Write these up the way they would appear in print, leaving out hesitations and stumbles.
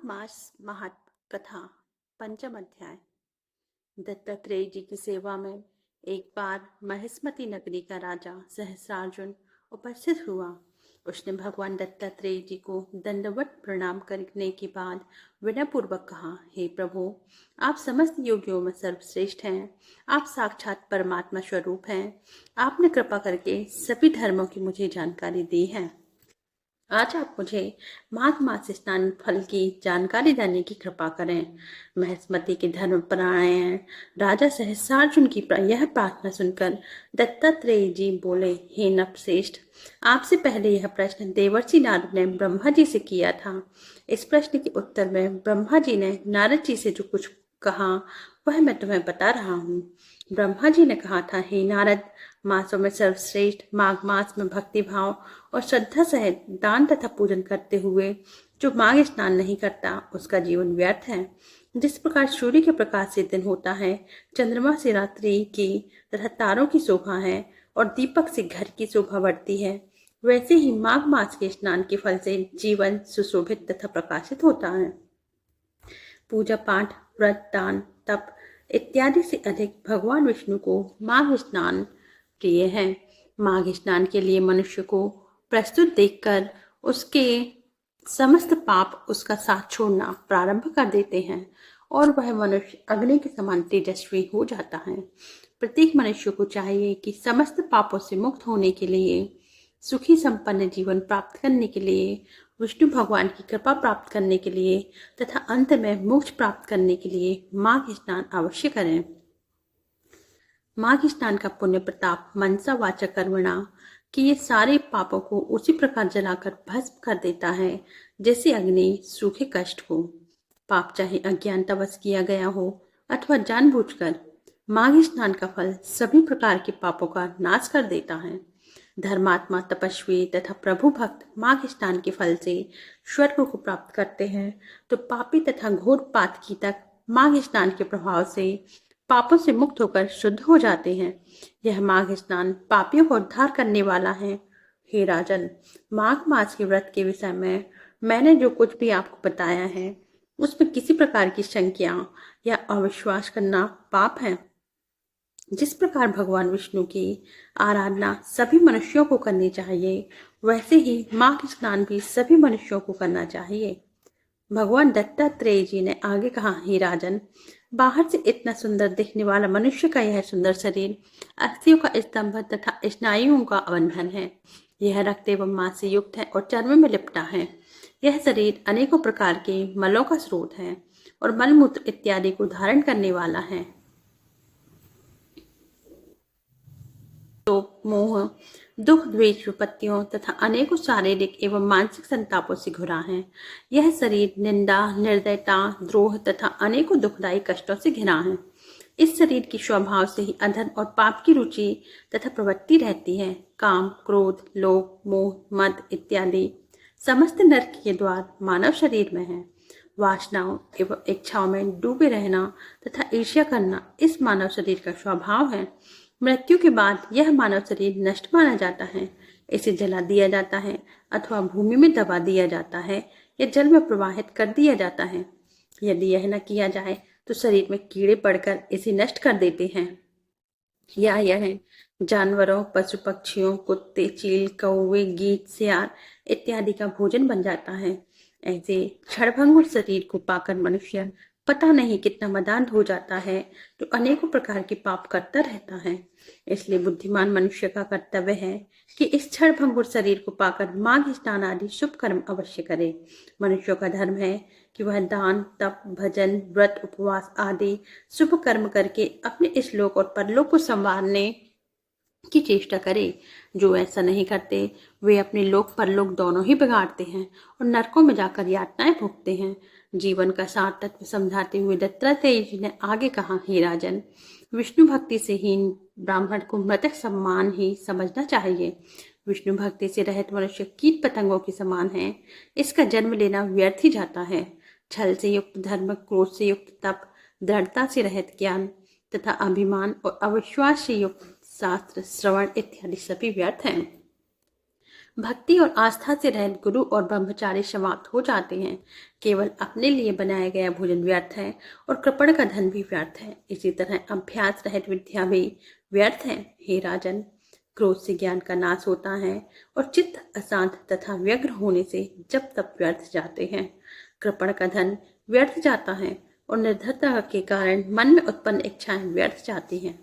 मास महत्व कथा पंचम अध्याय। दत्तात्रेय जी की सेवा में एक बार महिष्मती नगरी का राजा सहस्रार्जुन उपस्थित हुआ। उसने भगवान दत्तात्रेय जी को दंडवत प्रणाम करने के बाद विनयपूर्वक कहा, हे प्रभु, आप समस्त योगियों में सर्वश्रेष्ठ हैं। आप साक्षात परमात्मा स्वरूप हैं। आपने कृपा करके सभी धर्मों की मुझे जानकारी दी है। आज आप मुझे माघ मास स्नान फल की जानकारी देने की कृपा करें। महिष्मती के धर्मपरायण राजा सहस्रार्जुन की यह प्रार्थना सुनकर दत्तात्रेय जी बोले, हे नरश्रेष्ठ, आपसे पहले यह प्रश्न देवर्षि नारद ने ब्रह्मा जी से किया था। इस प्रश्न के उत्तर में ब्रह्मा जी ने नारद जी से जो कुछ कहा वह मैं तुम्हें बता रहा हूँ। ब्रह्मा जी ने कहा था, हे नारद, मासों में सर्वश्रेष्ठ माघ मास में भक्ति भाव और श्रद्धा सहित दान तथा पूजन करते हुए जो माघ स्नान नहीं करता उसका जीवन व्यर्थ है। जिस प्रकार सूर्य के प्रकाश से दिन होता है, चंद्रमा से रात्रि की तथा तारों की शोभा है और दीपक से घर की शोभा बढ़ती है, वैसे ही माघ मास के स्नान के फल से जीवन सुशोभित तथा प्रकाशित होता है। पूजा पाठ, व्रत, दान, तप इत्यादि से अधिक भगवान विष्णु को माघ स्नान प्रिय है। माघ स्नान के लिए मनुष्य को प्रस्तुत देखकर उसके समस्त पाप उसका साथ छोड़ना प्रारंभ कर देते हैं और वह मनुष्य अग्नि के समान तेजस्वी हो जाता है। प्रत्येक मनुष्य को चाहिए कि समस्त पापों से मुक्त होने के लिए, सुखी संपन्न जीवन प्राप्त करने के लिए, विष्णु भगवान की कृपा प्राप्त करने के लिए तथा अंत में मोक्ष प्राप्त करने के लिए माघ स्नान अवश्य करें। माघ स्नान का पुण्य प्रताप मनसा वाचा कर्मणा कि ये सारे पापों को उसी प्रकार जलाकर भस्म कर देता है जैसे अग्नि सूखे कष्ट को। पाप चाहे अज्ञानतावश किया गया हो अथवा जानबूझकर, माघ स्नान का फल सभी प्रकार के पापों का नाश कर देता है। धर्मात्मा, तपस्वी तथा प्रभु भक्त माघ स्नान के फल से स्वर्ग को प्राप्त करते हैं, तो पापी तथा घोर पातकी तक माघ स्नान के प्रभाव से पापों से मुक्त होकर शुद्ध हो जाते हैं। यह माघ स्नान पापियों को उद्धार करने वाला है। हे राजन, माघ मास के व्रत के विषय में मैंने जो कुछ भी आपको बताया है उसमें किसी प्रकार की शंका या अविश्वास करना पाप है। जिस प्रकार भगवान विष्णु की आराधना सभी मनुष्यों को करनी चाहिए, वैसे ही माघ स्नान भी सभी मनुष्यों को करना चाहिए। भगवान दत्तात्रेय जी ने आगे कहा, हे राजन, बाहर से इतना सुंदर दिखने वाला मनुष्य का यह सुंदर शरीर अस्थियों का स्तंभ तथा स्नायुओं का बंधन है। यह रक्त एवं मांस से युक्त है और चर्म में लिपटा है। यह शरीर अनेकों प्रकार के मलों का स्रोत है और मलमूत्र इत्यादि को धारण करने वाला है। तो मोह, दुख, द्वेष, विपत्तियों तथा अनेकों शारीरिक एवं मानसिक संतापों से घिरा है। यह शरीर निंदा, निर्दयता, द्रोह तथा अनेकों दुखदायी कष्टों से घिरा है। इस शरीर की स्वभाव से ही अधर्म और पाप की रुचि तथा प्रवृत्ति रहती है। काम, क्रोध, लोभ, मोह, मद इत्यादि समस्त नरक के द्वार मानव शरीर में है। वासनाओं एवं इच्छाओं में डूबे रहना तथा ईर्ष्या करना इस मानव शरीर का स्वभाव है। मृत्यु के बाद यह मानव शरीर नष्ट माना जाता है। इसे जला दिया जाता है अथवा भूमि में दबा दिया जाता है या जल में प्रवाहित कर दिया जाता है। यदि यह न किया जाए तो शरीर में कीड़े पड़कर इसे नष्ट कर देते हैं या यह जानवरों, पशु पक्षियों, कुत्ते, चील, कौवे, गीदड़, सियार इत्यादि का भोजन बन जाता है। ऐसे क्षणभंगुर शरीर को पाकर मनुष्य पता नहीं कितना मदान्ध हो जाता है, जो अनेकों प्रकार के पाप करता रहता है। इसलिए बुद्धिमान मनुष्य का कर्तव्य है कि इस क्षणभंगुर शरीर को पाकर माघ स्नान आदि शुभ कर्म अवश्य करे। मनुष्यों का धर्म है कि वह दान, तप, भजन, व्रत, उपवास आदि शुभ कर्म करके अपने इस लोक और परलोक को संवारने की चेष्टा करे। जो ऐसा नहीं करते वे अपने लोक परलोक दोनों ही बिगाड़ते हैं और नरकों में जाकर यातनाएं भोगते हैं। जीवन का सार तत्व समझाते हुए दत्तात्रेय जी ने आगे कहा, हे राजन, विष्णु भक्ति से हीन ब्राह्मण को मृतक सम्मान ही समझना चाहिए। विष्णु भक्ति से रहित मनुष्य कीट पतंगों के समान है। इसका जन्म लेना व्यर्थ ही जाता है। छल से युक्त धर्म, क्रोध से युक्त तप, दृढ़ता से रहित ज्ञान तथा अभिमान और अविश्वास से युक्त शास्त्र श्रवण इत्यादि सभी व्यर्थ हैं। भक्ति और आस्था से रहित गुरु और ब्रह्मचारी समाप्त हो जाते हैं। केवल अपने लिए बनाया गया भोजन व्यर्थ है और कृपण का धन भी व्यर्थ है। इसी तरह अभ्यास रहित विद्या भी व्यर्थ है। हे राजन, क्रोध से ज्ञान का नाश होता है और चित्त अशांत तथा व्यग्र होने से जब तब व्यर्थ जाते हैं। कृपण का धन व्यर्थ जाता है और निर्धनता के कारण मन में उत्पन्न इच्छाएं व्यर्थ जाती हैं।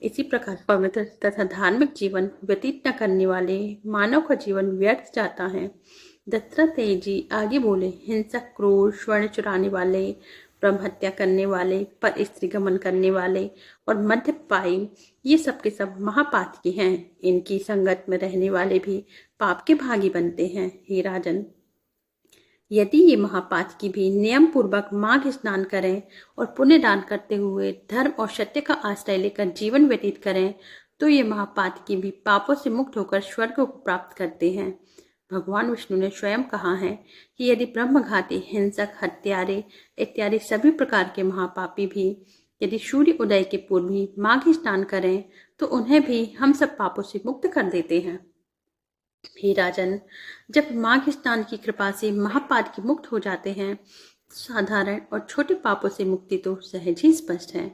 इसी प्रकार पवित्र तथा धार्मिक जीवन व्यतीत न करने वाले मानव का जीवन व्यर्थ जाता है। दत्तात्रेय जी आगे बोले, हिंसक, क्रूर, स्वर्ण चुराने वाले, ब्रह्म हत्या करने वाले, पर स्त्री गमन करने वाले और मद्यपायी, ये सब के सब महापातकी हैं। इनकी संगत में रहने वाले भी पाप के भागी बनते हैं। हे राजन, यदि ये महापातकी भी नियम पूर्वक माघ स्नान करें और पुण्य दान करते हुए धर्म और सत्य का आश्रय लेकर जीवन व्यतीत करें, तो ये महापातकी भी पापों से मुक्त होकर स्वर्ग को प्राप्त करते हैं। भगवान विष्णु ने स्वयं कहा है कि यदि ब्रह्मघाती, हिंसक, हत्यारे इत्यादि सभी प्रकार के महापापी भी यदि सूर्य उदय के पूर्व ही माघ स्नान करें, तो उन्हें भी हम सब पापों से मुक्त कर देते हैं। हे राजन, जब माघ स्नान की कृपा से महापाप की मुक्त हो जाते हैं, साधारण और छोटे पापों से मुक्ति तो सहज ही स्पष्ट है।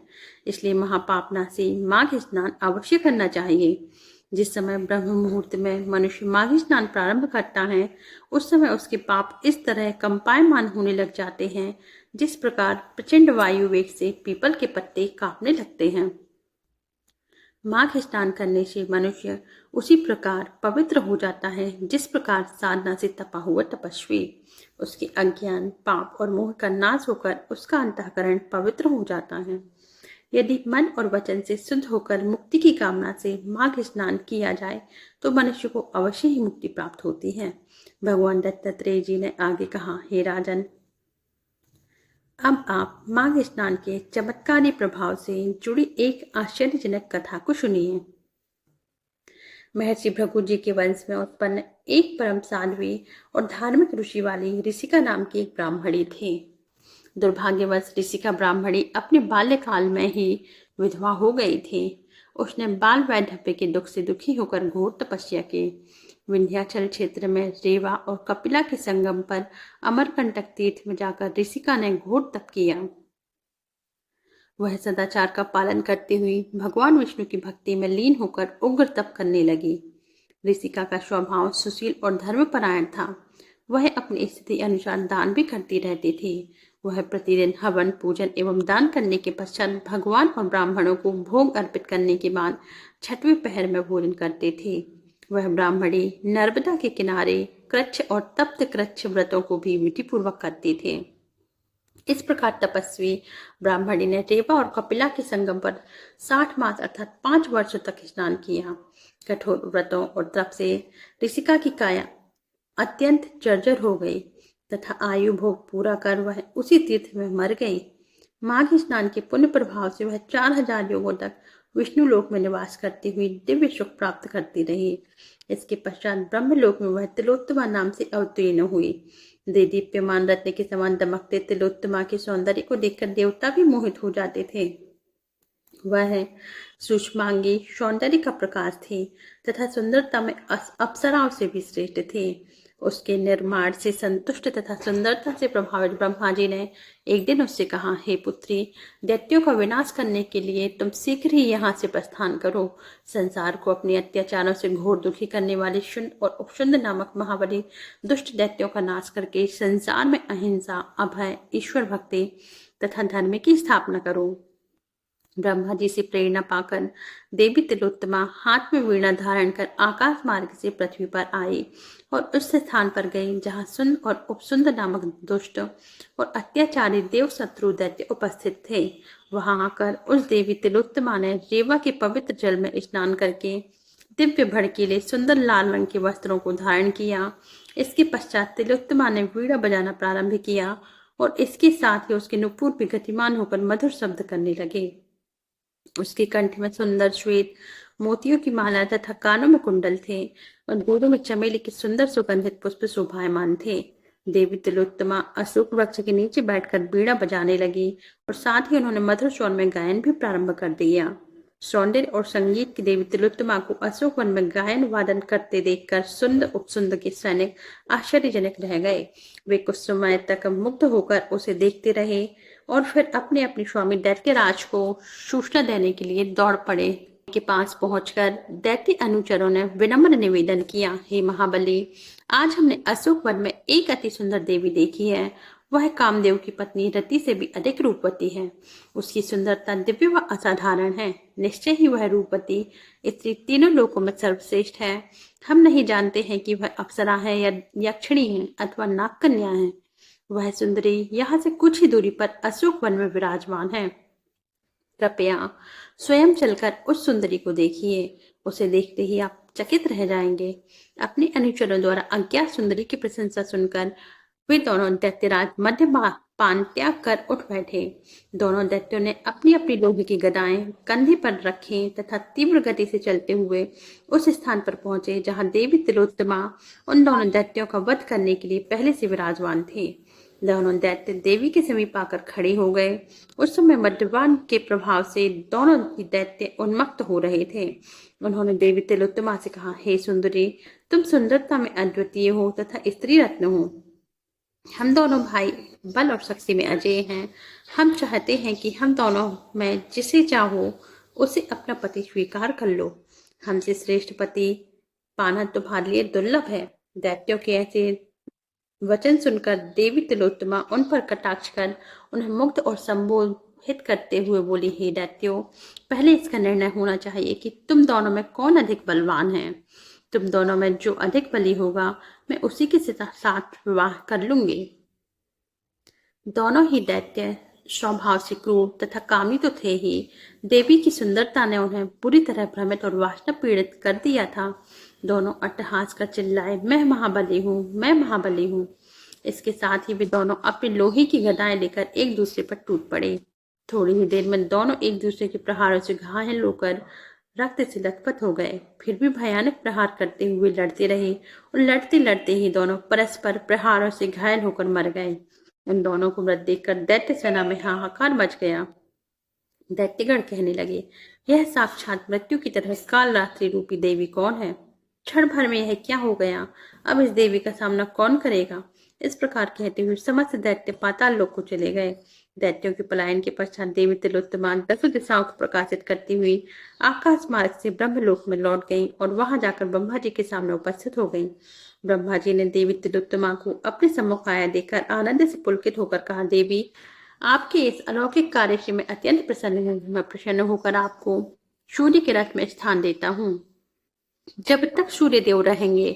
इसलिए महापापनाशी माघ स्नान अवश्य करना चाहिए। जिस समय ब्रह्म मुहूर्त में मनुष्य माघ स्नान प्रारंभ करता है, उस समय उसके पाप इस तरह कंपायमान होने लग जाते हैं, जिस प्रकार प्रचंड वायु वेग से पीपल के पत्ते कांपने लगते हैं। माघ स्नान करने से मनुष्य उसी प्रकार पवित्र हो जाता है जिस प्रकार साधना से तपा हुआ तपस्वी। उसके अज्ञान, पाप और मोह का नाश होकर उसका अंतःकरण पवित्र हो जाता है। यदि मन और वचन से शुद्ध होकर मुक्ति की कामना से माघ स्नान किया जाए, तो मनुष्य को अवश्य ही मुक्ति प्राप्त होती है। भगवान दत्तात्रेय जी ने आगे कहा, हे राजन, अब आप माघ स्नान के चमत्कारी प्रभाव से जुड़ी एक आश्चर्यजनक कथा को सुनिए। महर्षि भृगु जी के वंश में उत्पन्न एक परम साध्वी और धार्मिक ऋषि वाली ऋषिका नाम की एक ब्राह्मणी थी। दुर्भाग्यवश ऋषिका ब्राह्मणी अपने बाल्यकाल में ही विधवा हो गई थी। उसने बाल वैधव्य के दुख से दुखी होकर घोर तपस्या की। विंध्याचल क्षेत्र में रेवा और कपिला के संगम पर अमरकंटक तीर्थ में जाकर ऋषिका ने घोर तप किया। वह सदाचार का पालन करती हुई भगवान विष्णु की भक्ति में लीन होकर उग्र तप करने लगी। ऋषिका का स्वभाव सुशील और धर्मपरायण था। वह अपनी स्थिति अनुसार दान भी करती रहती थी। वह प्रतिदिन हवन, पूजन एवं दान करने के पश्चात भगवान और ब्राह्मणों को भोग अर्पित करने के बाद छठवें पहर में भोजन करती थी। वह ब्राह्मणी नर्मदा के किनारे कृच्छ और तप्त कृच्छ व्रतों को भी विधिपूर्वक करती थी। इस प्रकार तपस्वी ब्राह्मणी ने रेवा और कपिला के संगम पर 60 मास अर्थात 5 वर्षों तक स्नान किया। कठोर व्रतों और तप से ऋषिका की काया अत्यंत जर्जर हो गई तथा आयु भोग पूरा कर वह उसी तीर्थ में मर गई। माघ स्नान के पुण्य प्रभाव से वह 4000 युगों तक विष्णु लोक में निवास करती हुई दिव्य सुख प्राप्त करती रही। इसके पश्चात ब्रह्मलोक में वह तिलोत्तमा नाम से अवतीर्ण हुई। दीप्यमान रत्न के समान दमकते तिलोत्तमा के सौंदर्य को देखकर देवता भी मोहित हो जाते थे। वह सूक्ष्मांगी सौंदर्य का प्रकाश थी तथा सुंदरता में अप्सराओं से भी श्रेष्ठ थी। उसके निर्माण से संतुष्ट तथा सुंदरता से प्रभावित ब्रह्मा जी ने एक दिन उससे कहा, हे पुत्री, दैत्यों का विनाश करने के लिए तुम शीघ्र ही यहाँ से प्रस्थान करो। संसार को अपने अत्याचारों से घोर दुखी करने वाले शुंड और उपशुंड नामक महाबली दुष्ट दैत्यों का नाश करके संसार में अहिंसा, अभय, ईश्वर भक्ति तथा धर्म की स्थापना करो। ब्रह्मा जी से प्रेरणा पाकर देवी तिलोत्तमा हाथ में वीणा धारण कर आकाश मार्ग से पृथ्वी पर आई और उस स्थान पर गई जहाँ सुंद और उपसुंद नामक दुष्ट और अत्याचारी देव शत्रु दैत्य उपस्थित थे। वहां आकर उस देवी तिलोत्तमा ने रेवा के पवित्र जल में स्नान करके दिव्य भड़कीले सुंदर लाल रंग के वस्त्रों को धारण किया। इसके पश्चात तिलोत्तमा ने वीणा बजाना प्रारंभ किया और इसके साथ ही उसके नुपुर भी गतिमान होकर मधुर शब्द करने लगे। उसके कंठ में सुंदर श्वेत मोतियों की माला तथा कानों में कुंडल थे और गोदों में चमेली के सुंदर सुगंधित पुष्प शोभायमान थे। देवी तिलोत्तमा अशोक वृक्ष के नीचे बैठकर बीड़ा बजाने लगी और साथ ही उन्होंने मधुर स्वर में गायन भी प्रारंभ कर दिया। सौंदर्य और संगीत की देवी तिलोत्तमा को अशोक वन में गायन वादन करते देखकर सुंदर उपसुंदर के सैनिक आश्चर्यजनक रह गए। वे कुछ समय तक मुग्ध होकर उसे देखते रहे और फिर अपने अपने स्वामी दैत्यराज को सूचना देने के लिए दौड़ पड़े। के पास पहुंचकर दैत्य अनुचरों ने विनम्र निवेदन किया, हे महाबली, आज हमने अशोक वन में एक अति सुंदर देवी देखी है। वह कामदेव की पत्नी रति से भी अधिक रूपवती है। उसकी सुंदरता दिव्य व असाधारण है। निश्चय ही वह रूपवती स्त्री तीनों लोकों में सर्वश्रेष्ठ है। हम नहीं जानते हैं कि वह अप्सरा है या यक्षिणी है अथवा नाग कन्या है। वह सुंदरी यहाँ से कुछ ही दूरी पर अशोक वन में विराजमान है। कृपया स्वयं चलकर उस सुंदरी को देखिए। उसे देखते ही आप चकित रह जाएंगे। अपने अनुचरों द्वारा अज्ञात सुंदरी की प्रशंसा सुनकर वे दोनों दैत्यराज मध्य पान त्याग कर उठ बैठे। दोनों दैत्यों ने अपनी अपनी लोहे की गदाएं कंधे पर रखी तथा तीव्र गति से चलते हुए उस स्थान पर पहुंचे जहां देवी तिलोत्तमा उन दोनों दैत्यों का वध करने के लिए पहले से विराजमान थे। दोनों दैत्य देवी के समीप आकर खड़े हो गए। उस समय मद्यपान के प्रभाव से दोनों ही दैत्य उन्मत्त हो रहे थे। उन्होंने देवी तिलोत्तमा से कहा, हे सुंदरी, तुम सुंदरता में अद्वितीय हो तथा स्त्री रत्न हो। हम दोनों भाई बल और शक्ति में अजय हैं। हम चाहते हैं कि हम दोनों में जिसे चाहो उसे अपना पति स्वीकार कर लो। हमसे श्रेष्ठ पति पाना तुम्हारे लिए दुर्लभ है। दैत्यों के ऐसे वचन सुनकर देवी तिलोत्तमा उन पर कटाक्ष कर उन्हें मुग्ध और संबोधित करते हुए बोली, हे दैत्यों, पहले इसका निर्णय होना चाहिए कि तुम दोनों में कौन अधिक बलवान है। तुम दोनों में जो अधिक बली होगा मैं उसी के साथ विवाह कर लूंगी। दोनों ही दैत्य स्वभाव से क्रूर तथा कामी तो थे ही। देवी की सुंदरता ने उन्हें बुरी तरह भ्रमित और वासना पीड़ित कर दिया था। दोनों अट्टहास कर चिल्लाए, मैं महाबली हूँ, मैं महाबली हूँ। इसके साथ ही वे दोनों अपनी लोहे की गदाएं लेकर एक दूसरे पर टूट पड़े। थोड़ी ही देर में दोनों एक दूसरे के प्रहारों से घायल होकर रक्त से लथपथ हो गए। फिर भी भयानक प्रहार करते हुए लड़ते रहे और लड़ते लड़ते ही दोनों परस्पर प्रहारों से घायल होकर मर गए। उन दोनों को मृत देखकर दैत्य सेना में हाहाकार मच गया। दैत्यगण कहने लगे, यह साक्षात मृत्यु की तरह काल रात्रि रूपी देवी कौन है? क्षण भर में यह क्या हो गया? अब इस देवी का सामना कौन करेगा? इस प्रकार कहते हुए समस्त दैत्य पाताल लोक को चले गए। दैत्यों के पलायन के पश्चात देवी तिलोत्तमा 10 दिशाओं को प्रकाशित करती हुई आकाश मार्ग से ब्रह्मलोक में लौट गई और वहां जाकर ब्रह्मा जी के सामने उपस्थित हो गई। ब्रह्मा जी ने देवी तिलोत्तमा को अपने सम्मुख आया देखकर आनंद से पुलकित होकर कहा, देवी, आपके इस अलौकिक कार्य से मैं अत्यंत प्रसन्न हूँ। मैं प्रसन्न होकर आपको सूर्य के रथ में स्थान देता हूँ। जब तक सूर्य देव रहेंगे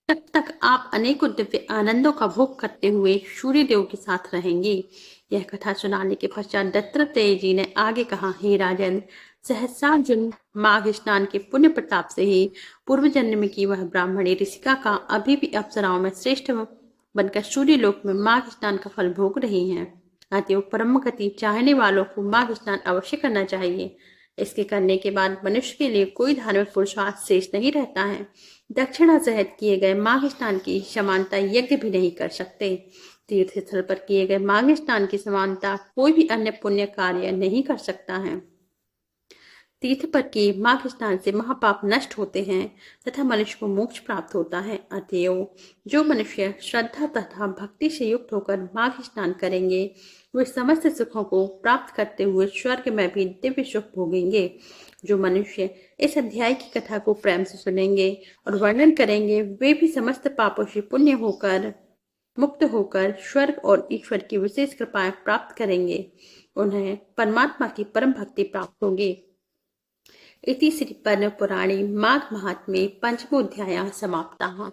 तब तक आप अनेकों दिव्य आनंदों का भोग करते हुए सूर्य देव के साथ रहेंगे। यह कथा सुनाने के पश्चात दत्तात्रेय जी ने आगे कहा, हे राजन, सहस्रार्जुन माघ स्नान के पुण्य प्रताप से ही पूर्व जन्म की वह ब्राह्मणी ऋषिका का अभी भी अप्सराओं में श्रेष्ठ बनकर सूर्य लोक में माघ स्नान का फल भोग रही हैं। अतएव परम गति चाहने वालों को माघ स्नान अवश्य करना चाहिए। इसके करने के बाद मनुष्य के लिए कोई धार्मिक पुरुषार्थ शेष नहीं रहता है। दक्षिणा सहित किए गए माघ स्नान की समानता यज्ञ भी नहीं कर सकते। तीर्थ स्थल पर किए गए माघ स्नान की समानता कोई भी अन्य पुण्य कार्य नहीं कर सकता है। तीर्थ पर किए माघ स्नान से महापाप नष्ट होते हैं तथा मनुष्य को मोक्ष प्राप्त होता है। अतएव जो मनुष्य श्रद्धा तथा भक्ति से युक्त होकर माघ स्नान करेंगे वे समस्त सुखों को प्राप्त करते हुए स्वर्ग में भी दिव्य सुख भोगेंगे। जो मनुष्य इस अध्याय की कथा को प्रेम से सुनेंगे और वर्णन करेंगे वे भी समस्त पापों से पुण्य होकर मुक्त होकर स्वर्ग और ईश्वर की विशेष कृपाएं प्राप्त करेंगे। उन्हें परमात्मा की परम भक्ति प्राप्त होगी। इति श्री पद्म पुराणे माघ महात्म्ये पंचमोऽध्यायः समाप्तः।